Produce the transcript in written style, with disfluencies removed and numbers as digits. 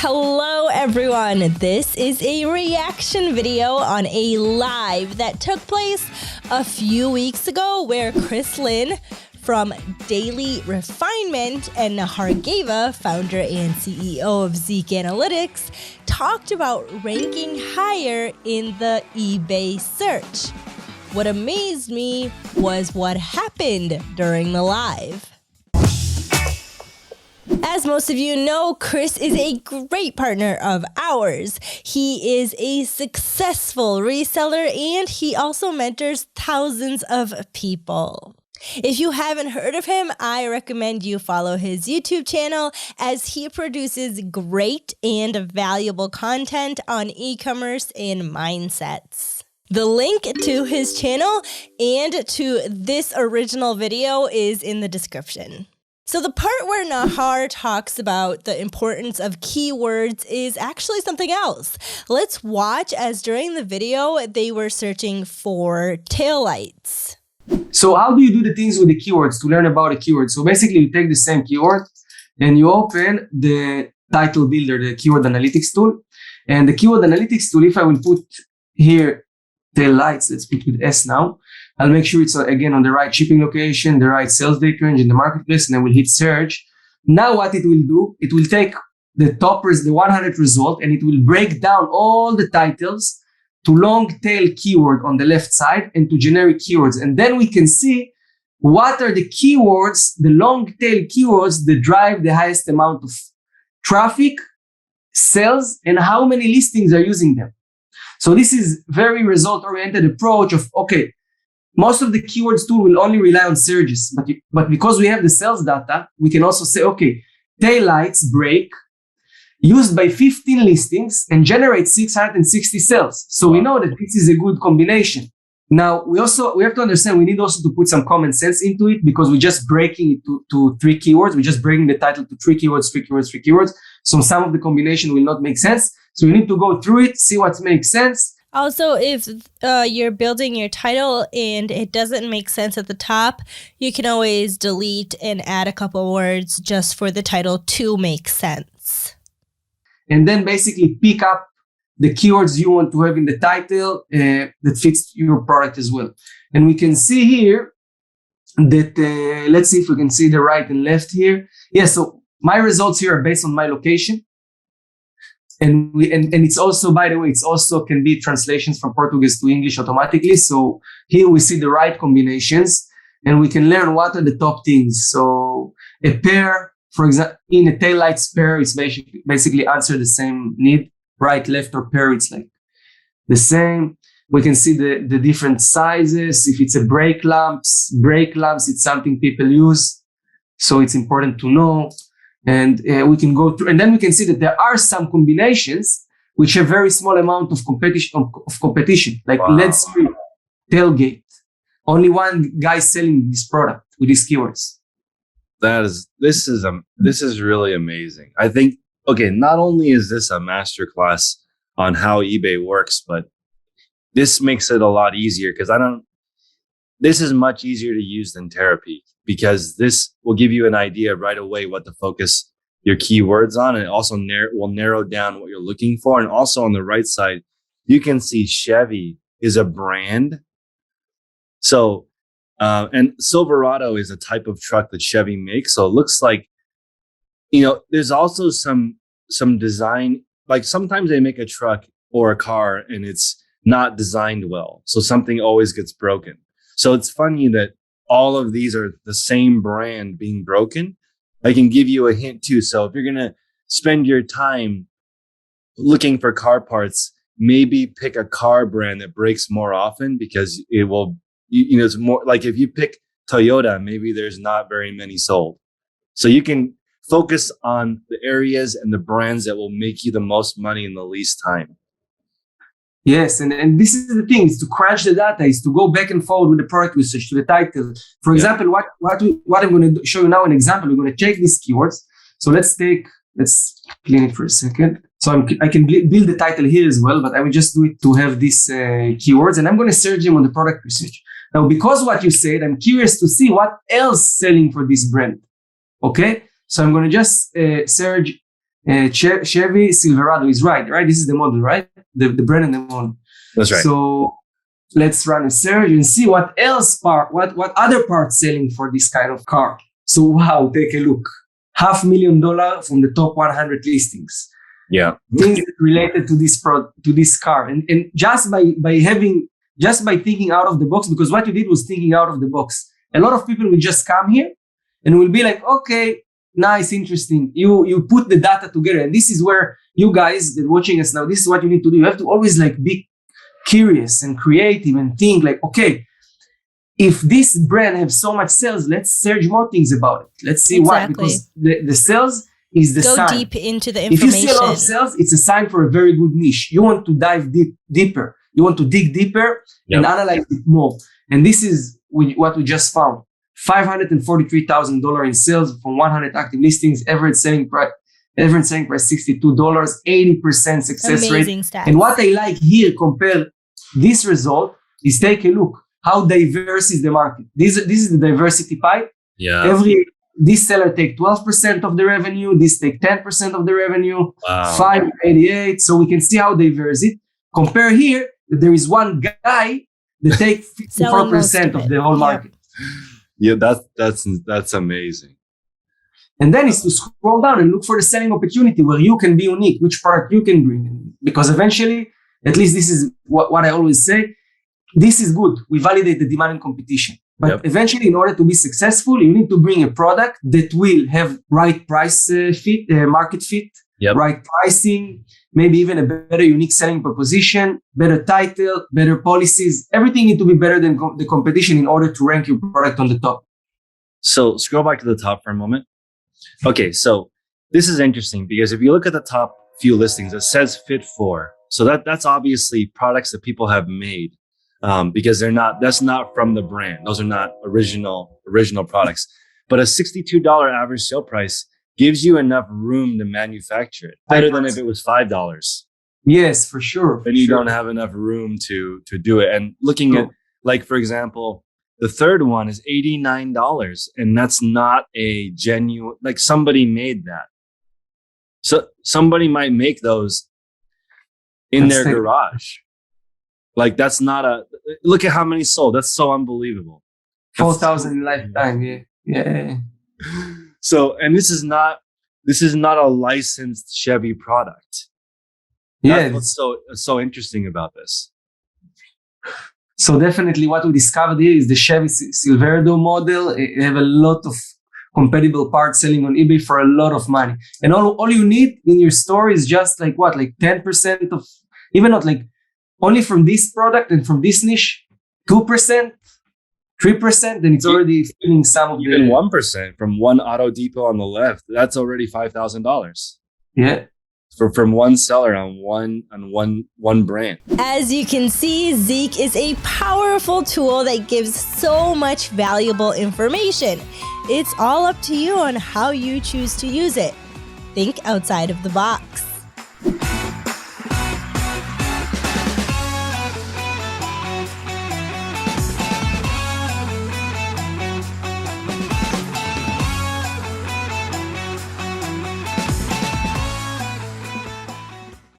Hello everyone, this is a reaction video on a live that took place a few weeks ago where Chris Lin from Daily Refinement and Nahar, founder and CEO of Zeek Analytics, talked about ranking higher in the eBay search. What amazed me was what happened during the live. As most of you know, Chris is a great partner of ours. He is a successful reseller and he also mentors thousands of people. If you haven't heard of him, I recommend you follow his YouTube channel as he produces great and valuable content on e-commerce and mindsets. The link to his channel and to this original video is in the description. So the part where Nahar talks about the importance of keywords is actually something else. Let's watch as during the video, they were searching for taillights. So how do you do the things with the keywords to learn about a keyword? So basically you take the same keyword and you open the title builder, the keyword analytics tool. And the keyword analytics tool, if I will put here taillights, let's put with S now. I'll make sure it's again on the right shipping location, the right sales date range in the marketplace, and then we'll hit search. Now what it will do, it will take the top, the 100 result, and it will break down all the titles to long tail keyword on the left side and to generic keywords. And then we can see what are the keywords, the long tail keywords that drive the highest amount of traffic, sales, and how many listings are using them. So this is very result-oriented approach of, okay, most of the keywords tool will only rely on searches, but because we have the sales data, we can also say, okay, taillights break used by 15 listings and generate 660 sales. So we know that this is a good combination. Now, we have to understand, we need also to put some common sense into it because we're just breaking it to 3 keywords. We're just breaking the title to 3 keywords, 3 keywords, 3 keywords. So some of the combination will not make sense. So you need to go through it, see what makes sense. Also, if you're building your title and it doesn't make sense at the top, you can always delete and add a couple words just for the title to make sense. And then basically pick up the keywords you want to have in the title that fits your product as well. And we can see here that, let's see if we can see the right and left here. Yeah, so my results here are based on my location. And it's also, by the way, it's also can be translations from Portuguese to English automatically. So here we see the right combinations and we can learn what are the top things. So a pair, for example, in a taillights pair, it's basically answer the same need, right, left, or pair, it's like the same. We can see the different sizes. If it's a brake lamps, it's something people use. So it's important to know. And we can go through, and then we can see that there are some combinations which have very small amount of competition, like let's see tailgate. Only one guy selling this product with these keywords. This is really amazing. I think, okay, not only is this a masterclass on how eBay works, but this makes it a lot easier because this is much easier to use than therapy because this will give you an idea right away what to focus your keywords on. And it also will narrow down what you're looking for. And also on the right side, you can see Chevy is a brand. So, and Silverado is a type of truck that Chevy makes. So it looks like, there's also some design, like sometimes they make a truck or a car and it's not designed well. So something always gets broken. So it's funny that all of these are the same brand being broken. I can give you a hint too. So if you're going to spend your time looking for car parts, maybe pick a car brand that breaks more often because it will, it's more like if you pick Toyota, maybe there's not very many sold. So you can focus on the areas and the brands that will make you the most money in the least time. Yes, and this is the thing, is to crunch the data, is to go back and forward with the product research to the title. For example, what I'm going to show you now an example. We're going to check these keywords. So let's clean it for a second. So I can build the title here as well, but I will just do it to have these keywords, and I'm going to search them on the product research. Now, because what you said, I'm curious to see what else selling for this brand. Okay, so I'm going to just search Chevy Silverado is right? This is the model, right? The brand and the model. That's right. So let's run a search and see what other parts selling for this kind of car. So wow, take a look. $500,000 from the top 100 listings. Yeah. Things related to this car. And just by thinking out of the box, because what you did was thinking out of the box. A lot of people will just come here and will be like, okay, nice, interesting. You put the data together. And this is where you guys that watching us now, this is what you need to do. You have to always like be curious and creative and think like, okay, if this brand has so much sales, let's search more things about it. Let's see why. Because the sales is the sign. Go deep into the information. If you see a lot of sales, it's a sign for a very good niche. You want to dive deeper. You want to dig deeper and analyze it more. And this is what we just found. $543,000 in sales from 100 active listings. Average selling price $62. 80% success Amazing rate. stats. And what I like here, compare this result, is take a look. How diverse is the market? This is the diversity pie. Yeah. This seller take 12% of the revenue. This take 10% of the revenue. Wow. 588. So we can see how diverse it. Compare here that there is one guy that take 54% of the whole market. Yeah, that's amazing. And then it's to scroll down and look for the selling opportunity where you can be unique, which product you can bring in. Because eventually, at least this is what I always say, this is good. We validate the demand and competition. But eventually, in order to be successful, you need to bring a product that will have right price fit, market fit, right pricing, maybe even a better unique selling proposition, better title, better policies. Everything needs to be better than the competition in order to rank your product on the top. So scroll back to the top for a moment. Okay, so this is interesting because if you look at the top few listings, it says fit for. So that's obviously products that people have made. Because that's not from the brand. Those are not original products. But a $62 average sale price gives you enough room to manufacture it. Better than if it was $5. Yes, for sure. Then you don't have enough room to do it. And looking at, like, for example, the third one is $89. And that's not a genuine, like somebody made that. So somebody might make those in their garage. Like that's not look at how many sold. That's so unbelievable. 4,000 in lifetime. Yeah. So, and this is not a licensed Chevy product. That's what's so interesting about this. So definitely what we discovered here is the Chevy Silverado model. They have a lot of compatible parts selling on eBay for a lot of money. And all you need in your store is just like 10% of, even not like, only from this product and from this niche, 2%, 3%, then it's already filling some of even 1% from one Auto Depot on the left. That's already $5,000. Yeah, from one seller on one brand. As you can see, Zeek is a powerful tool that gives so much valuable information. It's all up to you on how you choose to use it. Think outside of the box.